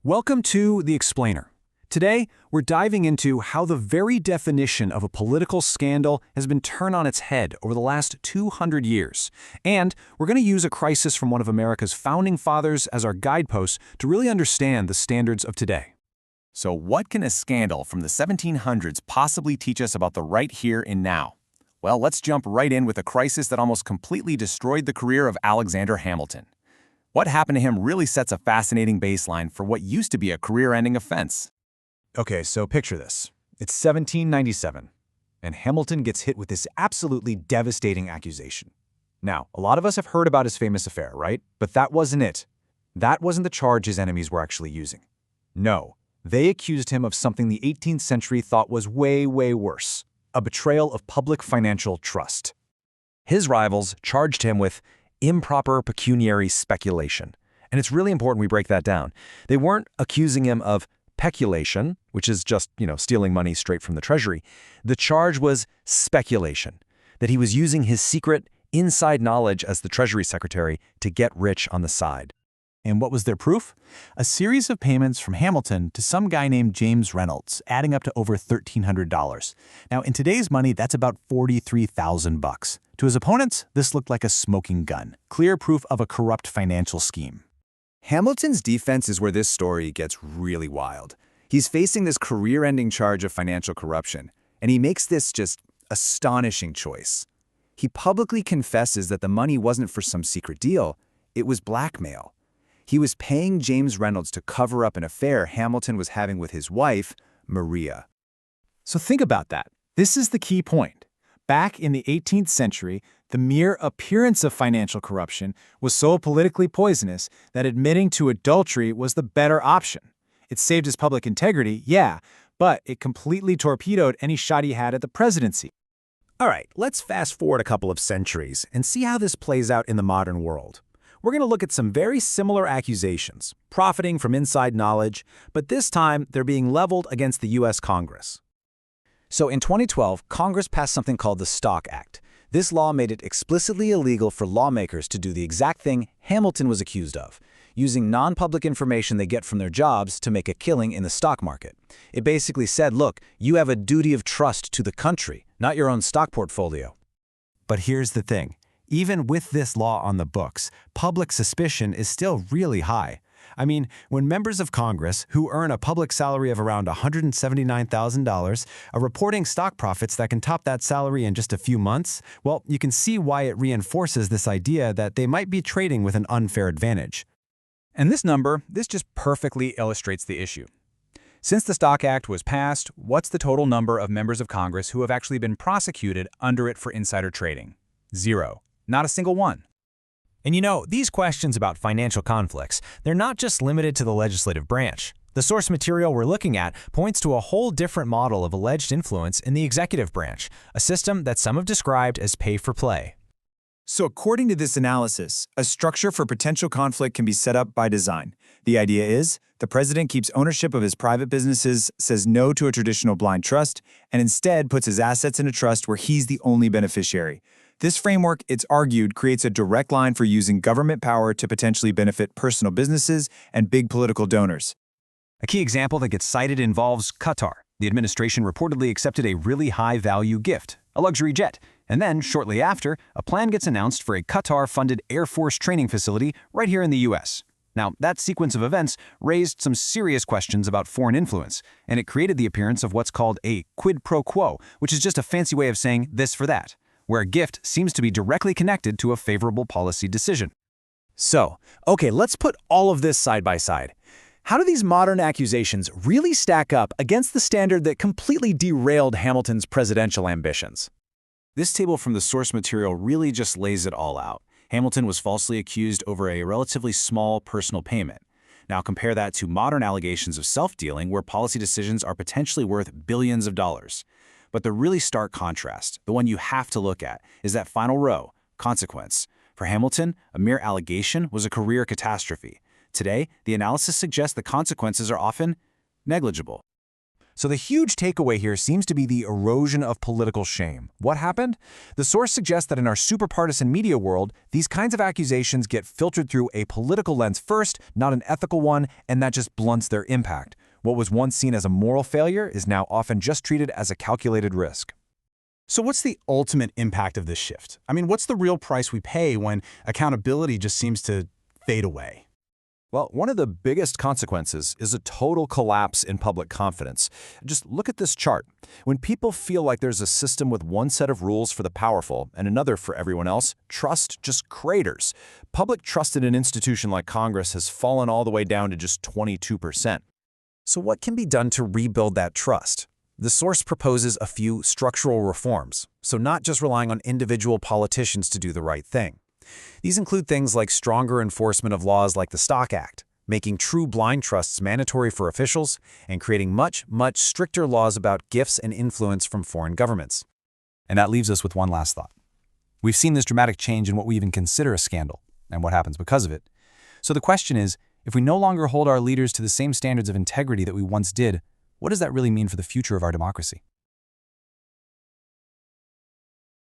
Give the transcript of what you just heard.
Welcome to The Explainer. Today, we're diving into how the very definition of a political scandal has been turned on its head over the last 200 years. And we're going to use a crisis from one of America's founding fathers as our guidepost to really understand the standards of today. So what can a scandal from the 1700s possibly teach us about the right here and now? Well, let's jump right in with a crisis that almost completely destroyed the career of Alexander Hamilton. What happened to him really sets a fascinating baseline for what used to be a career-ending offense. Okay, so picture this. It's 1797, and Hamilton gets hit with this absolutely devastating accusation. Now, a lot of us have heard about his famous affair, right? But that wasn't it. That wasn't the charge his enemies were actually using. No, they accused him of something the 18th century thought was way, way worse: a betrayal of public financial trust. His rivals charged him with improper pecuniary speculation. And it's really important we break that down. They weren't accusing him of peculation, which is just, stealing money straight from the treasury. The charge was speculation, that he was using his secret inside knowledge as the Treasury Secretary to get rich on the side. And what was their proof? A series of payments from Hamilton to some guy named James Reynolds, adding up to over $1,300. Now, in today's money, that's about $43,000. To his opponents, this looked like a smoking gun, clear proof of a corrupt financial scheme. Hamilton's defense is where this story gets really wild. He's facing this career-ending charge of financial corruption, and he makes this just astonishing choice. He publicly confesses that the money wasn't for some secret deal, it was blackmail. He was paying James Reynolds to cover up an affair Hamilton was having with his wife, Maria. So think about that. This is the key point. Back in the 18th century, the mere appearance of financial corruption was so politically poisonous that admitting to adultery was the better option. It saved his public integrity, yeah, but it completely torpedoed any shot he had at the presidency. All right, let's fast forward a couple of centuries and see how this plays out in the modern world. We're going to look at some very similar accusations, profiting from inside knowledge, but this time they're being leveled against the U.S. Congress. So in 2012, Congress passed something called the Stock Act. This law made it explicitly illegal for lawmakers to do the exact thing Hamilton was accused of, using non-public information they get from their jobs to make a killing in the stock market. It basically said, look, you have a duty of trust to the country, not your own stock portfolio. But here's the thing. Even with this law on the books, public suspicion is still really high. I mean, when members of Congress, who earn a public salary of around $179,000, are reporting stock profits that can top that salary in just a few months, well, you can see why it reinforces this idea that they might be trading with an unfair advantage. And this just perfectly illustrates the issue. Since the Stock Act was passed, what's the total number of members of Congress who have actually been prosecuted under it for insider trading? 0. Not a single one. And these questions about financial conflicts, they're not just limited to the legislative branch. The source material we're looking at points to a whole different model of alleged influence in the executive branch, a system that some have described as pay-for-play. So according to this analysis, a structure for potential conflict can be set up by design. The idea is, the president keeps ownership of his private businesses, says no to a traditional blind trust, and instead puts his assets in a trust where he's the only beneficiary. This framework, it's argued, creates a direct line for using government power to potentially benefit personal businesses and big political donors. A key example that gets cited involves Qatar. The administration reportedly accepted a really high-value gift, a luxury jet, and then, shortly after, a plan gets announced for a Qatar-funded Air Force training facility right here in the U.S. Now, that sequence of events raised some serious questions about foreign influence, and it created the appearance of what's called a quid pro quo, which is just a fancy way of saying this for that, where a gift seems to be directly connected to a favorable policy decision. So, okay, let's put all of this side by side. How do these modern accusations really stack up against the standard that completely derailed Hamilton's presidential ambitions? This table from the source material really just lays it all out. Hamilton was falsely accused over a relatively small personal payment. Now compare that to modern allegations of self-dealing where policy decisions are potentially worth billions of dollars. But the really stark contrast, the one you have to look at, is that final row, consequence. For Hamilton, a mere allegation was a career catastrophe. Today, the analysis suggests the consequences are often negligible. So the huge takeaway here seems to be the erosion of political shame. What happened? The source suggests that in our superpartisan media world, these kinds of accusations get filtered through a political lens first, not an ethical one, and that just blunts their impact. What was once seen as a moral failure is now often just treated as a calculated risk. So what's the ultimate impact of this shift? I mean, what's the real price we pay when accountability just seems to fade away? Well, one of the biggest consequences is a total collapse in public confidence. Just look at this chart. When people feel like there's a system with one set of rules for the powerful and another for everyone else, trust just craters. Public trust in an institution like Congress has fallen all the way down to just 22%. So what can be done to rebuild that trust? The source proposes a few structural reforms, so not just relying on individual politicians to do the right thing. These include things like stronger enforcement of laws like the Stock Act, making true blind trusts mandatory for officials, and creating much stricter laws about gifts and influence from foreign governments. And that leaves us with one last thought. We've seen this dramatic change in what we even consider a scandal, and what happens because of it. So the question is, if we no longer hold our leaders to the same standards of integrity that we once did, what does that really mean for the future of our democracy?